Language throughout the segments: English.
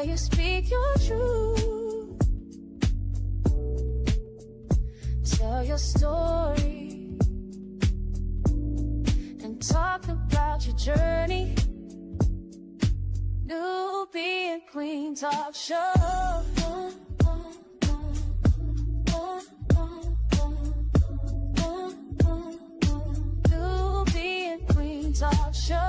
where you speak your truth. Tell your story and talk about your journey. Newbie and Queen Talk Show. Newbie and Queen Talk Show.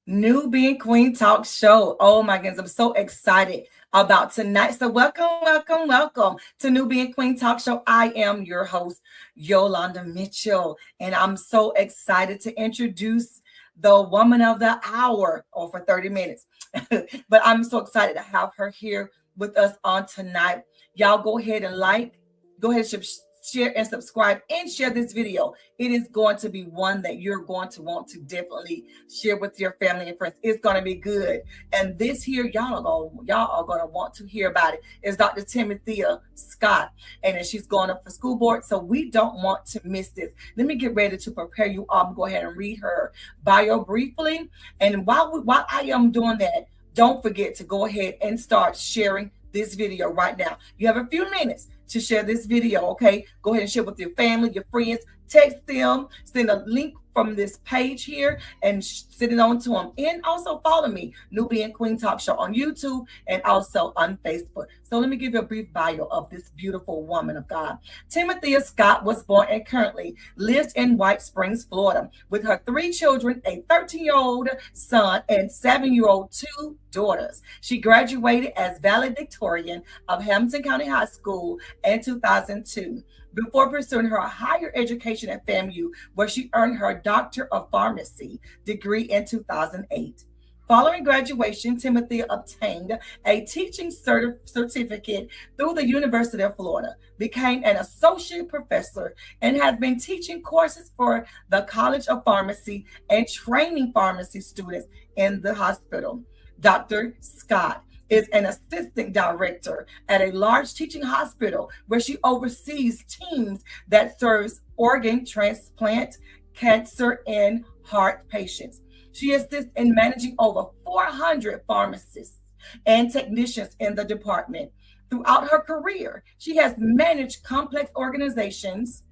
Newbie and Queen Talk Show. Oh my goodness, I'm so excited about tonight. So welcome to Newbie and Queen Talk Show. I am your host, Yolanda Mitchell, and I'm so excited to introduce the woman of the hour, or for 30 minutes. But I'm so excited to have her here with us on tonight. Y'all go ahead and share and subscribe and share this video. It is going to be one that you're going to want to definitely share with your family and friends. It's going to be good. And this here, y'all are going to want to hear about it. It's Dr. Timothea Scott, and then she's going up for school board. So we don't want to miss this. Let me get ready to prepare you all. Go ahead and read her bio briefly. And while I am doing that, don't forget to go ahead and start sharing this video right now. You have a few minutes to share this video, okay? Go ahead and share with your family, your friends, text them, send a link from this page here and send it on to them. And also follow me, Newbie and Queen Talk Show on YouTube and also on Facebook. So let me give you a brief bio of this beautiful woman of God. Timothea Scott was born and currently lives in White Springs, Florida, with her 3 children, a 13-year-old son and 7-year-old 2 daughters. She graduated as valedictorian of Hamilton County High School in 2002. Before pursuing her higher education at FAMU, where she earned her Doctor of Pharmacy degree in 2008. Following graduation, Timothea obtained a teaching certificate through the University of Florida, became an associate professor, and has been teaching courses for the College of Pharmacy and training pharmacy students in the hospital. Dr. Scott is an assistant director at a large teaching hospital where she oversees teams that serves organ transplant, cancer, and heart patients. She assists in managing over 400 pharmacists and technicians in the department. Throughout her career, she has managed complex operations,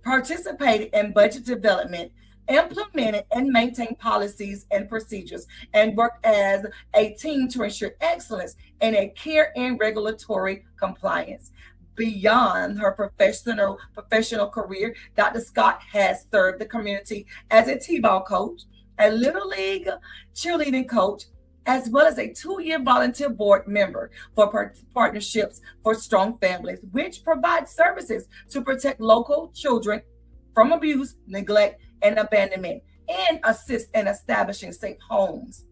participated in budget development, implemented and maintained policies and procedures, and worked as a team to ensure excellence in a care and regulatory compliance. Beyond her professional career, Dr. Scott has served the community as a T-ball coach, a Little League cheerleading coach, as well as a 2-year volunteer board member for Partnerships for Strong Families, which provides services to protect local children from abuse, neglect, and abandonment, and assist in establishing safe homes.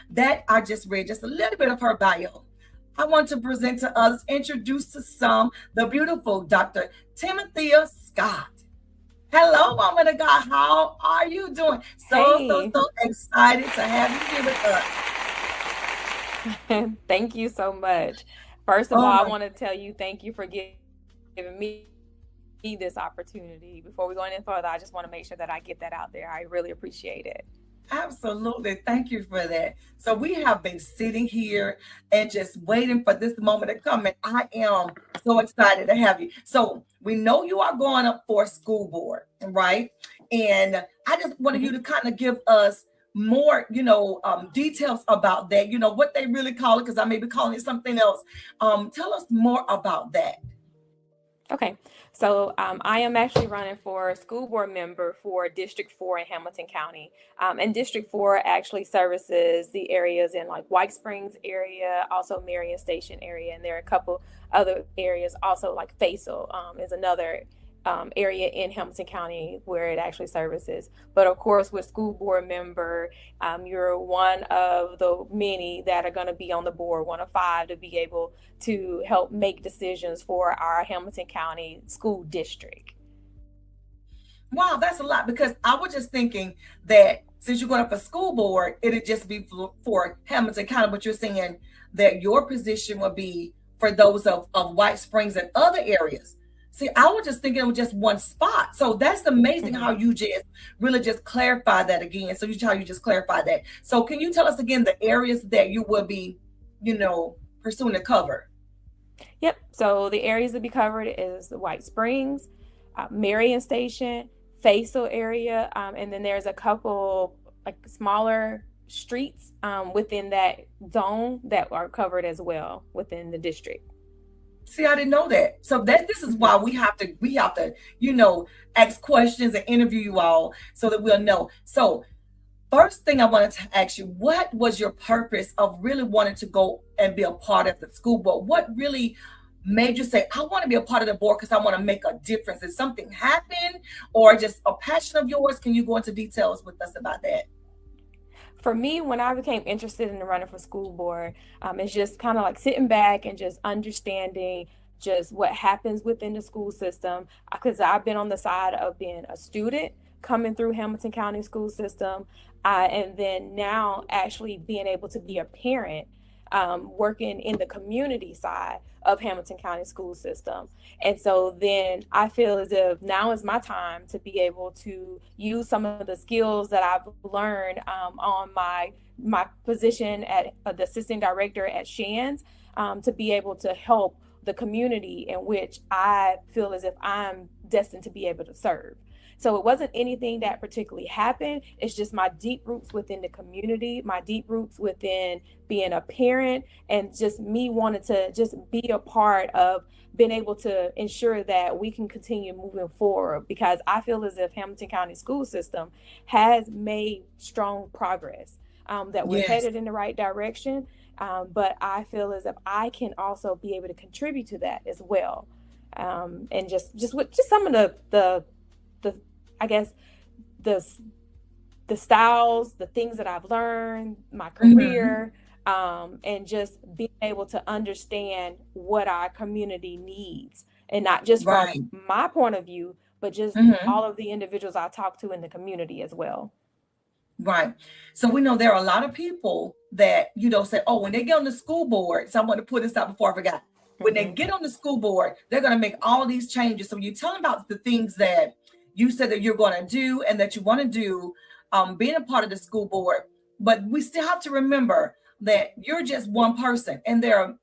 That I just read just a little bit of her bio. I want to present to others, introduce to some, the beautiful Dr. Timothea Scott. Hello, woman of God. How are you doing? So excited to have you here with us. Thank you so much. First of all, I want to tell you thank you for giving me this opportunity. Before we go any further, I just want to make sure that I get that out there. I really appreciate it. Absolutely. Thank you for that. So we have been sitting here and just waiting for this moment to come. And I am so excited to have you. So we know you are going up for school board, right? And I just wanted you to kind of give us more, details about that, what they really call it, because I may be calling it something else. Tell us more about that. Okay, so I am actually running for a school board member for District 4 in Hamilton County. And District 4 actually services the areas in like White Springs area, also Marion Station area, and there are a couple other areas also, like Faisal is another area in Hamilton County where it actually services. But of course, with school board member, you're one of the many that are going to be on the board, one of 5 to be able to help make decisions for our Hamilton County school district. Wow, that's a lot, because I was just thinking that since you're going up for school board, it'd just be for Hamilton County, but you're saying that your position would be for those of White Springs and other areas. See, I was just thinking it was just one spot. So that's amazing how you just really just clarify that again. So how you just clarify that. So can you tell us again the areas that you will be, pursuing to cover? Yep. So the areas to be covered is the White Springs, Marion Station, Faisal area, and then there's a couple like smaller streets within that zone that are covered as well within the district. See, I didn't know that. So this is why we have to, ask questions and interview you all so that we'll know. So first thing I wanted to ask you, what was your purpose of really wanting to go and be a part of the school board? What really made you say, I want to be a part of the board because I want to make a difference? Did something happen or just a passion of yours? Can you go into details with us about that? For me, when I became interested in running for school board, it's just kind of like sitting back and just understanding just what happens within the school system. Because I've been on the side of being a student coming through Hamilton County school system, and then now actually being able to be a parent, working in the community side of Hamilton County school system. And so then I feel as if now is my time to be able to use some of the skills that I've learned on my position at the assistant director at Shands, to be able to help the community in which I feel as if I'm destined to be able to serve. So it wasn't anything that particularly happened. It's just my deep roots within the community, my deep roots within being a parent, and just me wanting to just be a part of being able to ensure that we can continue moving forward, because I feel as if Hamilton County school system has made strong progress, that we're headed in the right direction. But I feel as if I can also be able to contribute to that as well. And just with just some of the I guess the styles, the things that I've learned, my career, and just being able to understand what our community needs, and not just from my point of view, but just all of the individuals I talk to in the community as well. Right. So we know there are a lot of people that, say, oh, when they get on the school board, so I want to put this out before I forgot. When they get on the school board, they're going to make all these changes. So you tell them about the things that you said that you're going to do and that you want to do, being a part of the school board. But we still have to remember that you're just one person and there are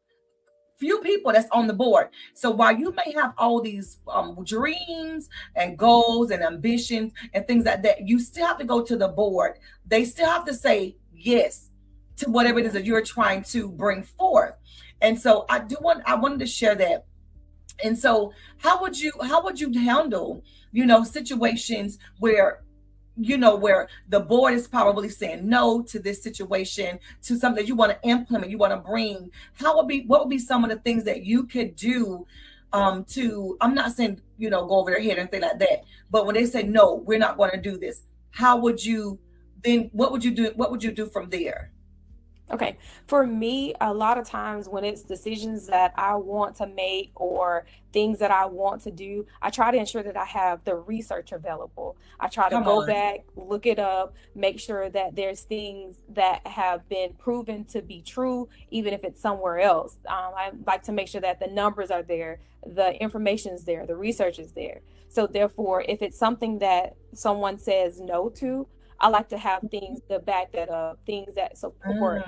few people that's on the board. So while you may have all these dreams and goals and ambitions and things like that, you still have to go to the board. They still have to say yes to whatever it is that you're trying to bring forth. And so I wanted to share that. And so how would you handle, situations where the board is probably saying no to this situation, to something that you want to implement, you want to bring? What would be some of the things that you could do to, I'm not saying, go over their head and things like that, but when they say, no, we're not going to do this, what would you do? What would you do from there? Okay. For me, a lot of times when it's decisions that I want to make or things that I want to do, I try to ensure that I have the research available. I try to go back, look it up, make sure that there's things that have been proven to be true, even if it's somewhere else. I like to make sure that the numbers are there, the information is there, the research is there. So therefore, if it's something that someone says no to, I like to have things to back that up, things that support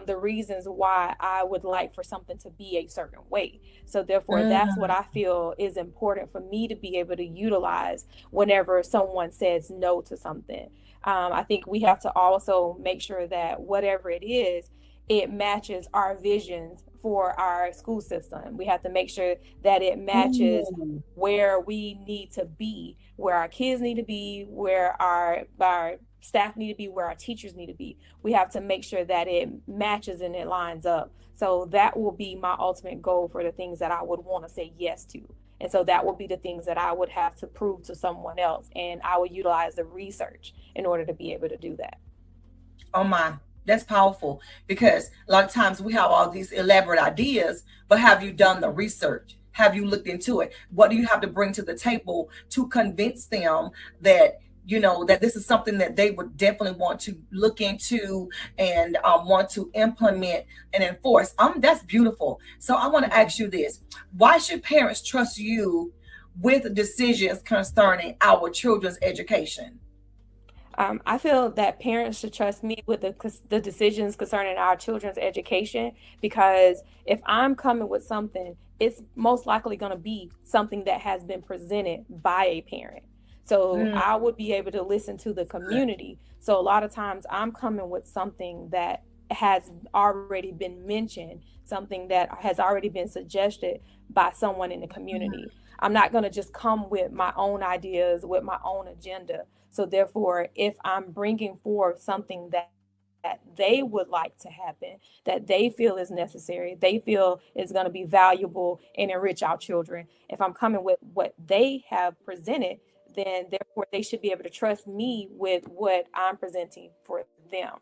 the reasons why I would like for something to be a certain way. So therefore, that's what I feel is important for me to be able to utilize whenever someone says no to something. I think we have to also make sure that whatever it is, it matches our visions for our school system. We have to make sure that it matches where we need to be, where our kids need to be, where our staff need to be, where our teachers need to be. We have to make sure that it matches and it lines up. So that will be my ultimate goal for the things that I would want to say yes to. And so that will be the things that I would have to prove to someone else. And I would utilize the research in order to be able to do that. Oh my, that's powerful, because a lot of times we have all these elaborate ideas, but have you done the research? Have you looked into it? What do you have to bring to the table to convince them that that this is something that they would definitely want to look into and want to implement and enforce. That's beautiful. So I want to ask you this: why should parents trust you with decisions concerning our children's education? I feel that parents should trust me with the decisions concerning our children's education, because if I'm coming with something, it's most likely going to be something that has been presented by a parent. So Mm, I would be able to listen to the community. So a lot of times I'm coming with something that has already been mentioned, something that has already been suggested by someone in the community. I'm not going to just come with my own ideas, with my own agenda. So therefore, if I'm bringing forth something that they would like to happen, that they feel is necessary, they feel is going to be valuable and enrich our children, if I'm coming with what they have presented, then therefore they should be able to trust me with what I'm presenting for them.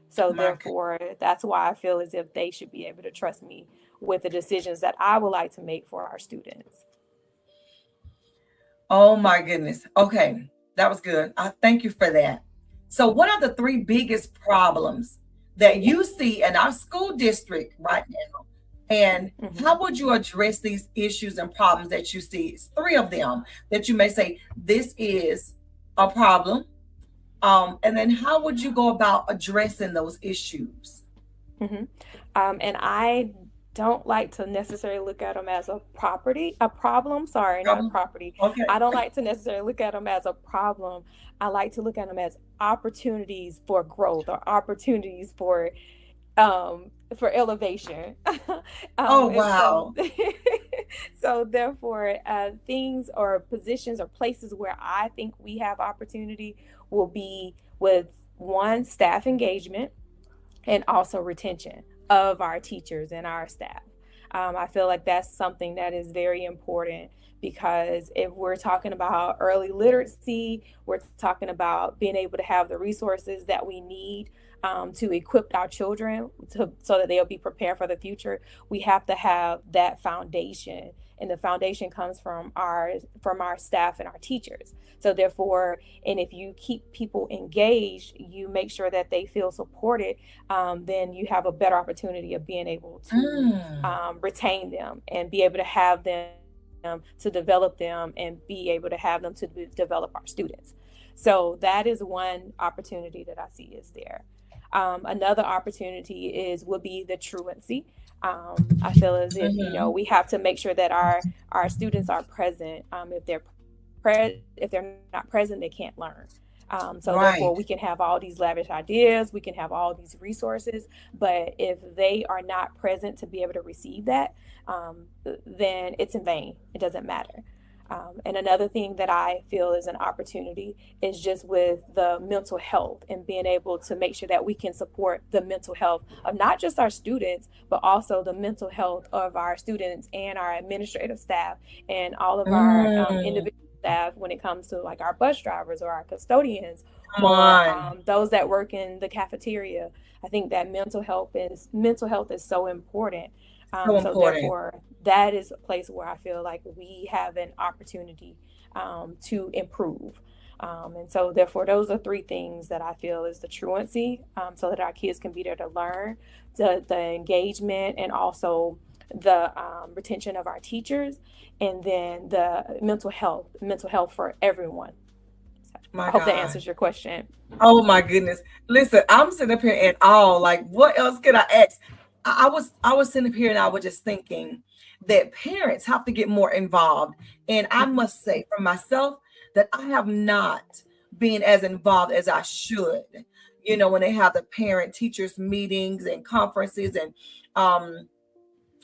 So my God. therefore, that's why I feel as if they should be able to trust me with the decisions that I would like to make for our students. Oh my goodness. Okay, that was good. I thank you for that. So, what are the three biggest problems that you see in our school district right now? And Mhm. how would you address these issues and problems that you see? It's three of them that you may say, this is a problem. And then how would you go about addressing those issues? hmm and I don't like to necessarily look at them as a problem. Sorry, not a Problem? property. Okay. I don't like to necessarily look at them as a problem. I like to look at them as opportunities for growth, or opportunities for elevation. Oh, And so wow. so therefore things or positions or places where I think we have opportunity will be with one, staff engagement, and also retention of our teachers and our staff. I feel like that's something that is very important, because if we're talking about early literacy, we're talking about being able to have the resources that we need to equip our children so that they'll be prepared for the future. We have to have that foundation, and the foundation comes from our staff and our teachers. So therefore, and if you keep people engaged, you make sure that they feel supported, then you have a better opportunity of being able to Mm, retain them and be able to have them to develop them and be able to have them to develop our students. So that is one opportunity that I see is there. Another opportunity is would be the truancy. I feel as if mhm. we have to make sure that our students are present. If they're not present, they can't learn. So therefore, Right. we can have all these lavish ideas, we can have all these resources, but if they are not present to be able to receive that, then it's in vain. It doesn't matter. And another thing that I feel is an opportunity is just with the mental health, and being able to make sure that we can support the mental health of not just our students, but also the mental health of our students and our administrative staff and all of our Mm, individual staff, when it comes to like our bus drivers or our custodians, come or on. those that work in the cafeteria. I think that mental health is so important. So So important. therefore, that is a place where I feel like we have an opportunity to improve. And so therefore, those are three things that I feel is the truancy, so that our kids can be there to learn, the engagement, and also the retention of our teachers, and then the mental health for everyone. So I My hope that God. answers your question. Oh my goodness. Listen, I'm sitting up here in awe. Like, what else could I ask? I was sitting up here and I was just thinking that parents have to get more involved. And I Mhm. must say for myself that I have not been as involved as I should. When they have the parent teachers meetings and conferences and um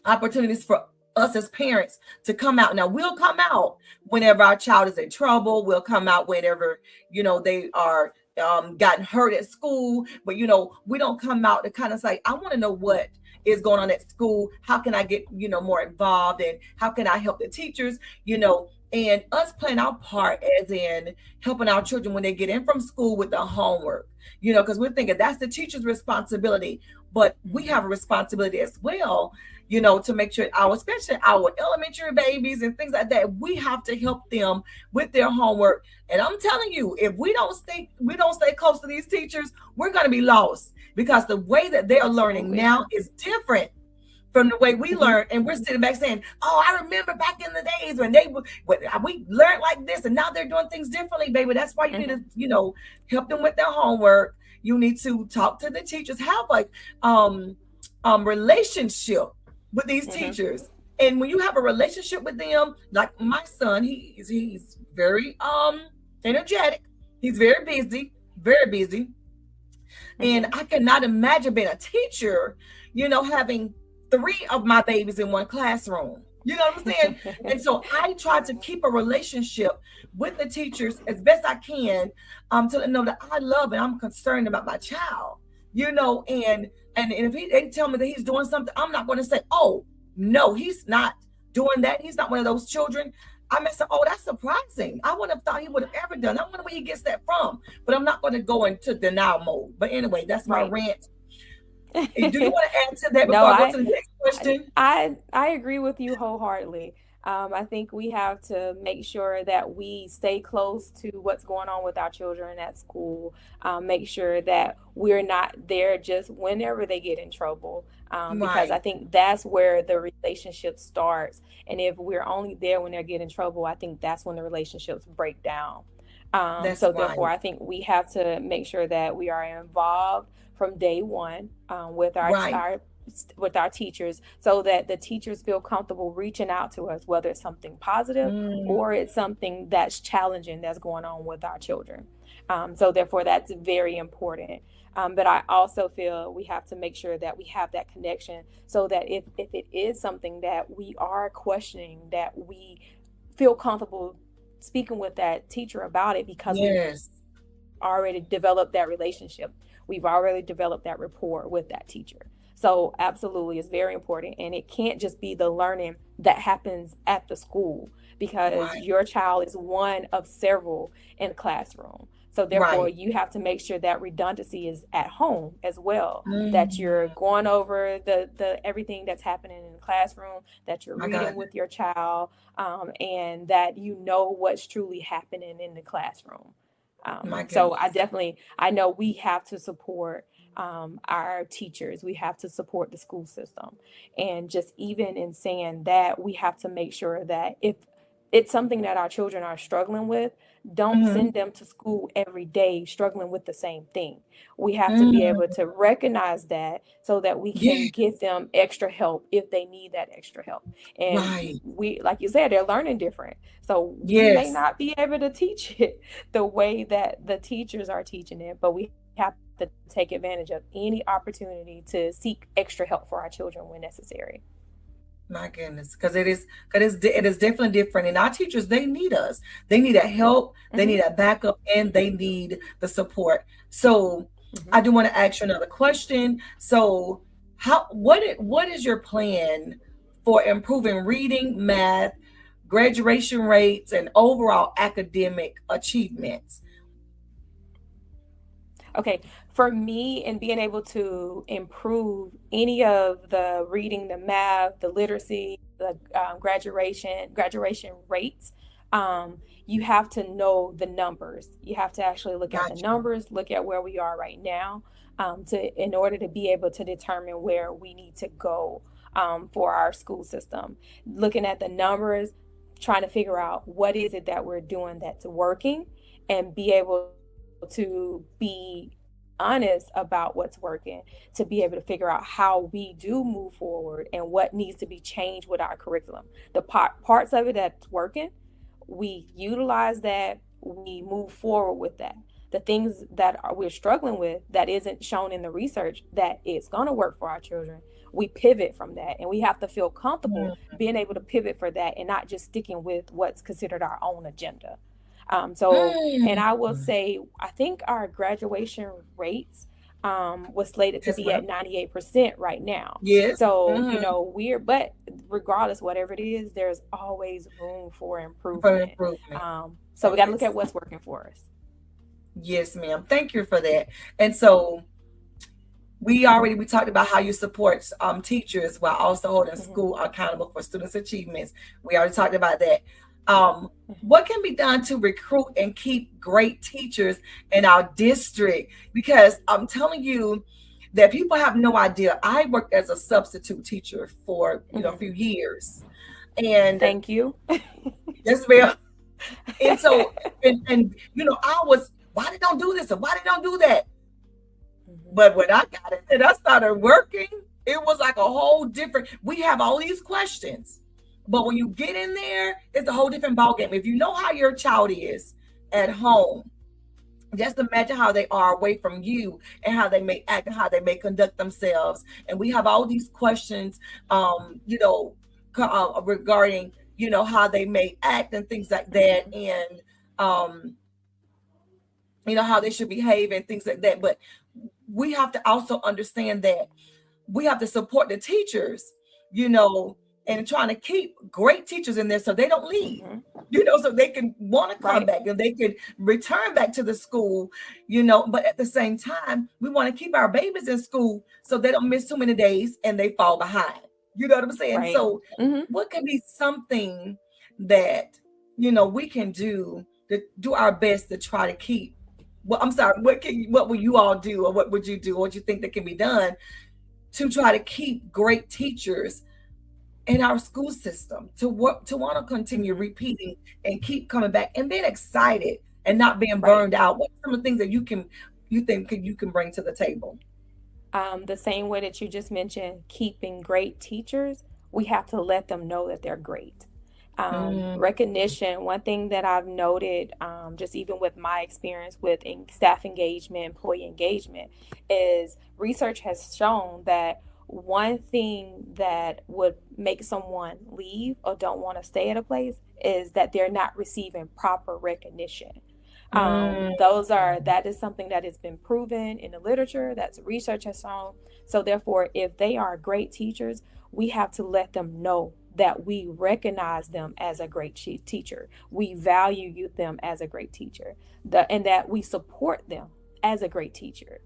opportunities for us as parents to come out. Now, we'll come out whenever our child is in trouble. We'll come out whenever, they are gotten hurt at school. But, we don't come out to kind of say, I want to know what is going on at school. How can I get, more involved? And how can I help the teachers, you know, and us playing our part as in helping our children when they get in from school with the homework, because we're thinking that's the teacher's responsibility, but we have a responsibility as well, to make sure especially our elementary babies and things like that, we have to help them with their homework. And I'm telling you, if we don't stay close to these teachers, we're going to be lost, because the way that they are learning Absolutely. now is different from the way we Mhm. learn, and we're sitting back saying, "Oh, I remember back in the days when we learned like this, and now they're doing things differently, baby." That's why you need to, Mhm. help them with their homework. You need to talk to the teachers, have like um relationship with these Mhm. teachers. And when you have a relationship with them, like my son, he's very energetic. He's very busy, and Mhm. I cannot imagine being a teacher, having three of my babies in one classroom. You know what I'm saying? And so I try to keep a relationship with the teachers as best I can, to let them know that I love and I'm concerned about my child. And if they tell me that he's doing something, I'm not going to say, "Oh, no, he's not doing that. He's not one of those children." I may say, "Oh, that's surprising. I wouldn't have thought he would have ever done. I wonder where he gets that from." But I'm not going to go into denial mode. But anyway, that's my Right. rant. Do you want to add to that No, before I go to the next question? I agree with you wholeheartedly. I think we have to make sure that we stay close to what's going on with our children at school. Make sure that we're not there just whenever they get in trouble, because I Right. think that's where the relationship starts. And if we're only there when they get in trouble, I think that's when the relationships break down. That's So right. therefore, I think we have to make sure that we are involved from day one, with Right. with our teachers, so that the teachers feel comfortable reaching out to us, whether it's something positive Mm, or it's something that's challenging that's going on with our children. So therefore, that's very important. But I also feel we have to make sure that we have that connection, so that if it is something that we are questioning, that we feel comfortable speaking with that teacher about it, because we've yes. already developed that relationship. We've already developed that rapport with that teacher. So, absolutely, it's very important. And it can't just be the learning that happens at the school, because Right. your child is one of several in the classroom. So, therefore, Right. you have to make sure that redundancy is at home as well, that Mm, you're going over the everything that's happening in the classroom, that you're my God. reading with your child, and that you know what's truly happening in the classroom. My So I goodness. definitely, I know we have to support our teachers. We have to support the school system. And just even in saying that, we have to make sure that if it's something that our children are struggling with, don't Hmm. send them to school every day struggling with the same thing. We have to be able Mm, to recognize that, so that we can yeah. give them extra help if they need that extra help. And Right. we, like you said, they're learning different. So we may Yes. not be able to teach it the way that the teachers are teaching it, but we have to take advantage of any opportunity to seek extra help for our children when necessary. My goodness, because it is definitely different, and our teachers, they need us. They need a help. They Hmm. need a backup, and they need the support. So, I Hmm. do want to ask you another question. So, what is your plan for improving reading, math, graduation rates, and overall academic achievements? Okay, for me, and being able to improve any of the reading, the math, the literacy, the graduation rates, you have to know the numbers. You have to actually look at the Gotcha. numbers, look at where we are right now, to in order to be able to determine where we need to go, for our school system. Looking at the numbers, trying to figure out what is it that we're doing that's working, and be able to be honest about what's working, to be able to figure out how we do move forward and what needs to be changed with our curriculum. The parts of it that's working, we utilize that, we move forward with that. The things that we're struggling with, that isn't shown in the research that it's going to work for our children, we pivot from that. And we have to feel comfortable Mm, being able to pivot for that, and not just sticking with what's considered our own agenda. So, and mm, I will say, I think our graduation rates, was slated to Yes, be ma'am. at 98% right now. Yes. So, Mm-hmm. but regardless, whatever it is, there's always room for For improvement. improvement. So we got to look Yes. at what's working for us. Yes, ma'am. Thank you for that. And so we talked about how you support teachers while also holding Mhm. school accountable for students' achievements. We already talked about that. Mhm. What can be done to recruit and keep great teachers in our district? Because I'm telling you that people have no idea. I worked as a substitute teacher for a Mhm. few years, and Thank you. yes, ma'am. And so I was, why they don't do this and why they don't do that. Mhm. But when I got it and I started working, it was like a whole different. We have all these questions, but when you get in there, it's a whole different ballgame. If you know how your child is at home, just imagine how they are away from you and how they may act and how they may conduct themselves. And we have all these questions, regarding how they may act and things like that, Mhm. and um, how they should behave and things like that. But we have to also understand that we have to support the teachers, you know, and trying to keep great teachers in there so they don't leave, Mhm. so they can want to come Right. back and they can return back to the school, but at the same time, we want to keep our babies in school so they don't miss too many days and they fall behind. You know what I'm saying? Right. So, Mhm. what could be something that, we can do to do our best to try to keep? Well, I'm sorry. What will you all do, or what would you do, or what you think that can be done to try to keep great teachers in our school system, to work, to want to continue Mhm. repeating and keep coming back and being excited and not being Right. burned out? What are some of the things that you think you can bring to the table? The same way that you just mentioned, keeping great teachers, we have to let them know that they're great. Mm, Recognition, one thing that I've noted, just even with my experience with staff engagement, employee engagement, is research has shown that one thing that would make someone leave or don't want to stay at a place is that they're not receiving proper recognition. mm, That is something that has been proven in the literature, that's research has shown. So therefore, if they are great teachers, we have to let them know that we recognize them as a great teacher. We value them as a great teacher, and that we support them as a great teacher,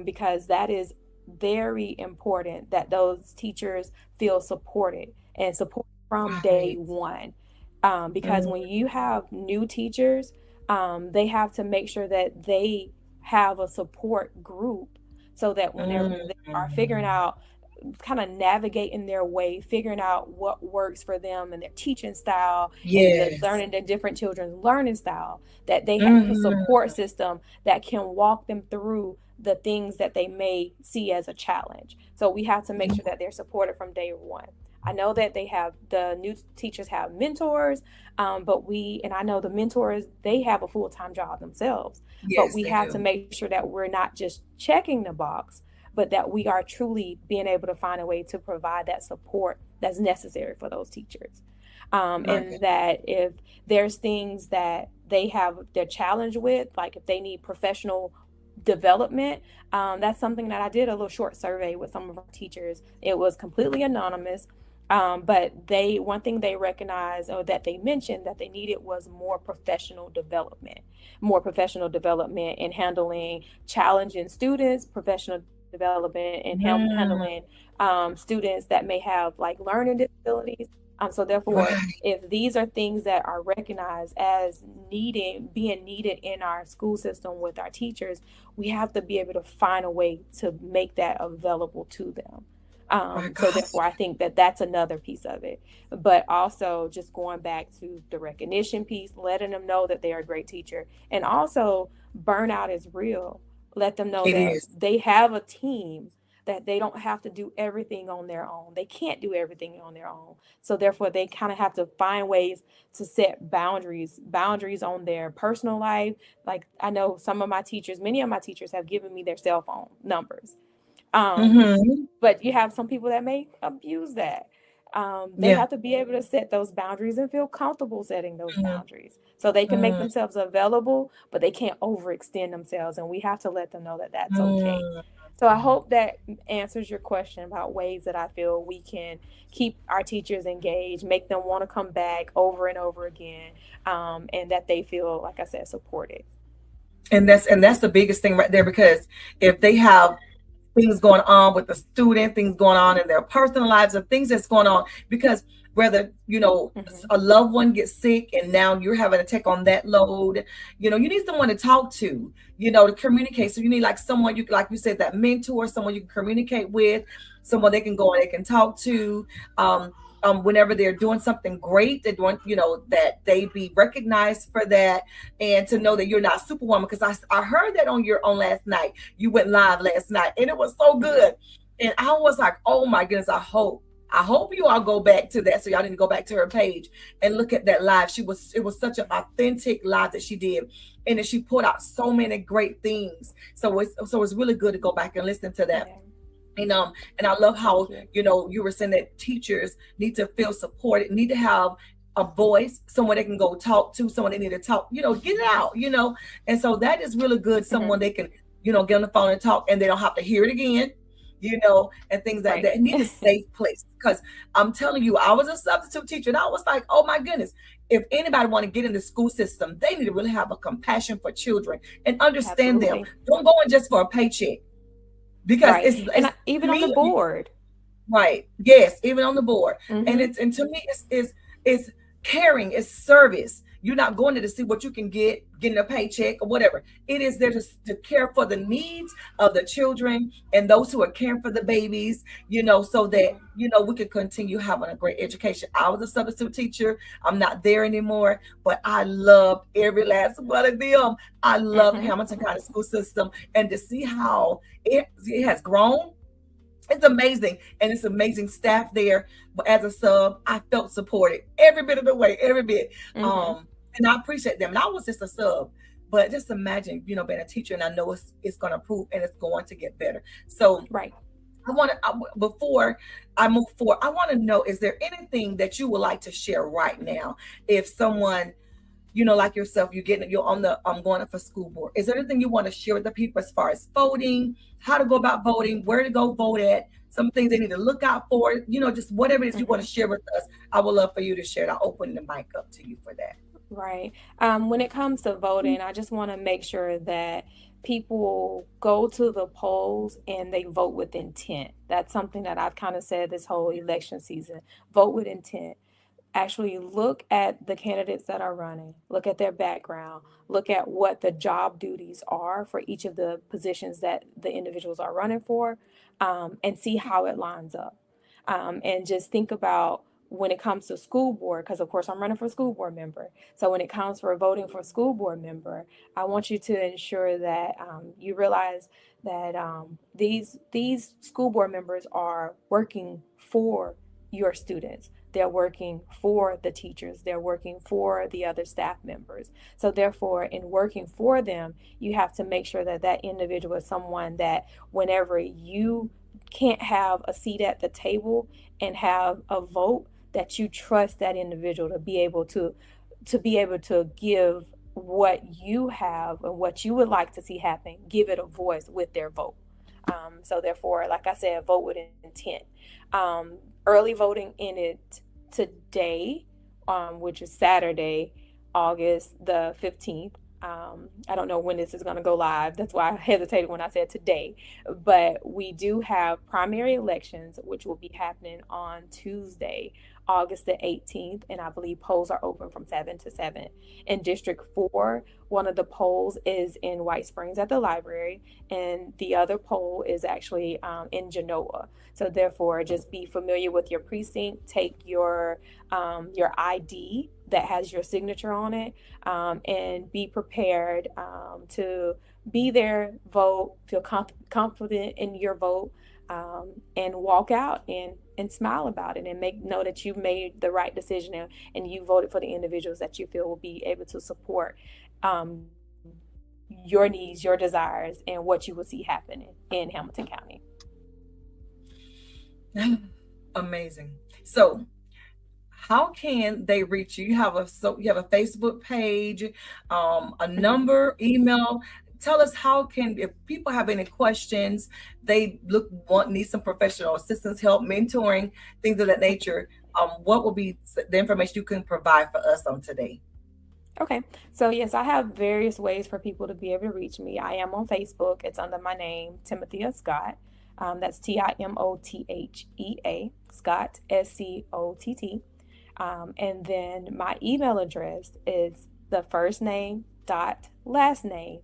because that is very important that those teachers feel supported and support from day right. one. Because Mm, when you have new teachers, they have to make sure that they have a support group so that whenever mm, they are figuring out, kind of navigating their way, figuring out what works for them and their teaching style and the yes. learning the different children's learning style, that they have a Hmm. support system that can walk them through the things that they may see as a challenge. So we have to make sure that they're supported from day one. I know that the new teachers have mentors, and I know the mentors, they have a full-time job themselves, but Yes, we they have to do. make sure that we're not just checking the box, but that we are truly being able to find a way to provide that support that's necessary for those teachers. My And God. that if there's things that they're challenged with, like if they need professional development, that's something that I did a little short survey with some of our teachers. It was completely anonymous. But one thing they recognized or that they mentioned that they needed was more professional development in handling challenging students, professional development in handling Mm, students that may have like learning disabilities. So therefore, right. if these are things that are recognized as being needed in our school system with our teachers, we have to be able to find a way to make that available to them. My So God. therefore, I think that that's another piece of it. But also just going back to the recognition piece, letting them know that they are a great teacher, and also burnout is real. Let them know It that is. they have a team, that they don't have to do everything on their own. They can't do everything on their own. So therefore, they kind of have to find ways to set boundaries on their personal life. Like I know many of my teachers have given me their cell phone numbers. Um, Hmm. but you have some people that may abuse that. They Yeah. have to be able to set those boundaries and feel comfortable setting those Mhm. boundaries so they can make Mm, themselves available, but they can't overextend themselves. And we have to let them know that that's okay. mm. So I hope that answers your question about ways that I feel we can keep our teachers engaged, make them want to come back over and over again, and that they feel, like I said, supported. And that's the biggest thing right there, because if they have things going on with the student, things going on in their personal lives, and things that's going on, because whether Hmm. a loved one gets sick and now you're having to take on that load, you need someone to talk to, to communicate. So you need like someone, you like you said, that mentor, someone you can communicate with, someone they can go and they can talk to. um Whenever they're doing something great, they want that they be recognized for that, and to know that you're not superwoman. Because I heard that on last night. You went live last night and it was so Hmm. good. And I was like, oh my goodness, I hope you all go back to that. So y'all need to go back to her page and look at that live. It was such an authentic live that she did. And then she put out so many great things. So it's really good to go back and listen to that. Yeah. And I love Thank how you. you were saying that teachers need to feel supported, need to have a voice, someone they can go talk to, someone they need to talk, get it out, and so that is really good. Hmm. Someone they can get on the phone and talk, and they don't have to hear it again, and things like Right. that. Need a safe place, because I'm telling you, I was a substitute teacher and I was like, oh my goodness, if anybody want to get in the school system, they need to really have a compassion for children and understand them. Absolutely. Don't go in just for a paycheck, because Right. it's Even to on the me. board. Right. Yes, even on the board. Hmm. And to me it's caring, it's service. You're not going there to see what you can getting a paycheck or whatever. It is there to care for the needs of the children and those who are caring for the babies, so that we can continue having a great education. I was a substitute teacher. I'm not there anymore, but I loved every last one of them. I love Hmm. Hamilton County school system, and to see how it has grown, it's amazing, and it's amazing staff there. But as a sub, I felt supported every bit of the way, every bit. Hmm. And I appreciate them. And I was just a sub, but just imagine, being a teacher, and I know it's going to improve and it's going to get better. So Right. before I move forward, I want to know: is there anything that you would like to share right now? If someone, like yourself, you're on the going up for school board. Is there anything you want to share with the people as far as voting, how to go about voting, where to go vote at, some things they need to look out for, just whatever it is you want Hmm. to share with us? I would love for you to share it. I'll open the mic up to you for that. Right. When it comes to voting, I just want to make sure that people go to the polls and they vote with intent. That's something that I've kind of said this whole election season. Vote with intent. Actually look at the candidates that are running, look at their background, look at what the job duties are for each of the positions that the individuals are running for, and see how it lines up. And just think about when it comes to school board, because of course I'm running for school board member. So when it comes for voting for school board member, I want you to ensure that you realize that these school board members are working for your students. They're working for the teachers. They're working for the other staff members. So therefore, in working for them, you have to make sure that that individual is someone that whenever you can't have a seat at the table and have a vote, that you trust that individual to be able to give what you have and what you would like to see happen, give it a voice with their vote. So therefore, like I said, vote with intent. Early voting in it today, which is Saturday, August the 15th. I don't know when this is going to go live. That's why I hesitated when I said today. But we do have primary elections, which will be happening on Tuesday, August the 18th. And I believe polls are open from 7 to 7. In District 4, one of the polls is in White Springs at the library, and the other poll is actually in Genoa. So therefore, just be familiar with your precinct. Take your ID that has your signature on it, and be prepared to be there, vote, feel confident in your vote, and walk out and smile about it and know that you made the right decision, and you voted for the individuals that you feel will be able to support um, your needs, your desires, and what you will see happening in Hamilton County. Amazing. So how can they reach you? You have a Facebook page, a number, email. Tell us how can, if people have any questions, they need some professional assistance, help, mentoring, things of that nature. What will be the information you can provide for us on today? Okay, so yes, I have various ways for people to be able to reach me. I am on Facebook. It's under my name, Timothea Scott. That's Timothea Scott, Scott. And then my email address is the first name dot last name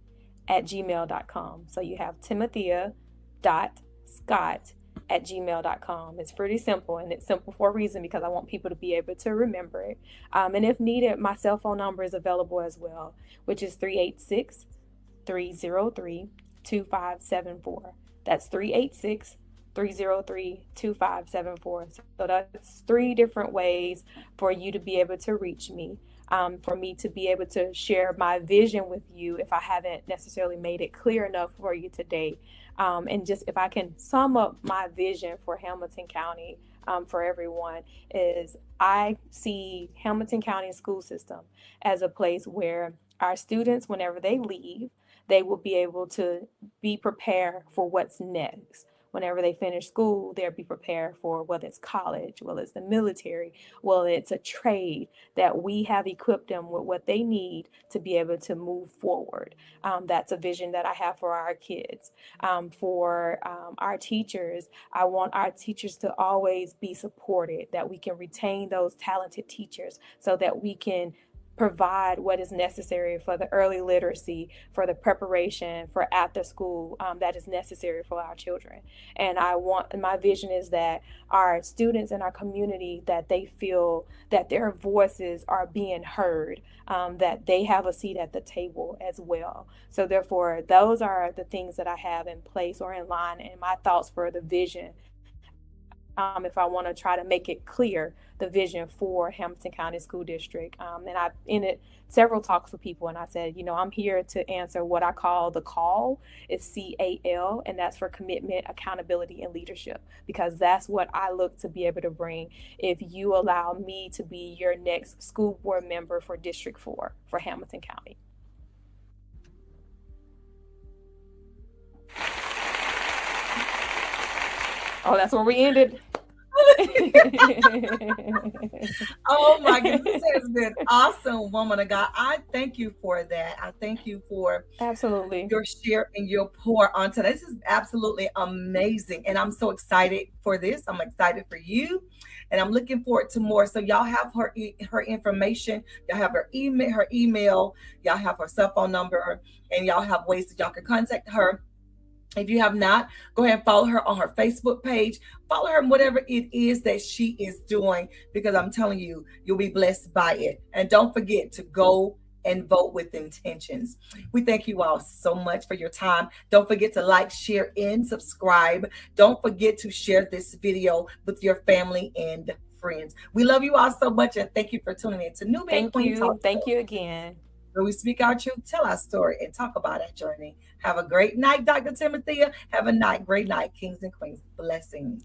at gmail.com. So you have Timothea dot Scott at gmail.com. It's pretty simple, and it's simple for a reason because I want people to be able to remember it. And if needed, my cell phone number is available as well, which is 386-303-2574. That's 386-303-2574. So that's three different ways for you to be able to reach me. For me to be able to share my vision with you if I haven't necessarily made it clear enough for you today. And just if I can sum up my vision for Hamilton County for everyone, is I see Hamilton County school system as a place where our students, whenever they leave, they will be able to be prepared for what's next. Whenever they finish school, they'll be prepared for whether it's college, whether it's the military, whether it's a trade, that we have equipped them with what they need to be able to move forward. That's a vision that I have for our kids. For our teachers, I want our teachers to always be supported, that we can retain those talented teachers so that we can provide what is necessary for the early literacy, for the preparation, for after school that is necessary for our children. And my vision is that our students in our community, that they feel that their voices are being heard, that they have a seat at the table as well. So therefore, those are the things that I have in place or in line in my thoughts for the vision. If I want to try to make it clear, the vision for Hamilton County School District. And I've ended several talks with people, and I said, I'm here to answer what I call the call. It's CAL, and that's for commitment, accountability, and leadership, because that's what I look to be able to bring if you allow me to be your next school board member for District 4 for Hamilton County. Oh, that's where we ended. Oh my goodness, this has been awesome, woman of God. I thank you for that. I thank you for absolutely your share and your pour on today. This is absolutely amazing, and I'm so excited for this. I'm excited for you, and I'm looking forward to more. So y'all have her information. Y'all have her email. Y'all have her cell phone number, and y'all have ways that y'all can contact her. If you have not, go ahead and follow her on her Facebook page. Follow her in whatever it is that she is doing, because I'm telling you, you'll be blessed by it. And don't forget to go and vote with intentions. We thank you all so much for your time. Don't forget to like, share, and subscribe. Don't forget to share this video with your family and friends. We love you all so much, and thank you for tuning in to New Being Queen Talk. Thank you again. Where we speak our truth, tell our story, and talk about our journey. Have a great night, Dr. Timothea. Have a great night, kings and queens. Blessings.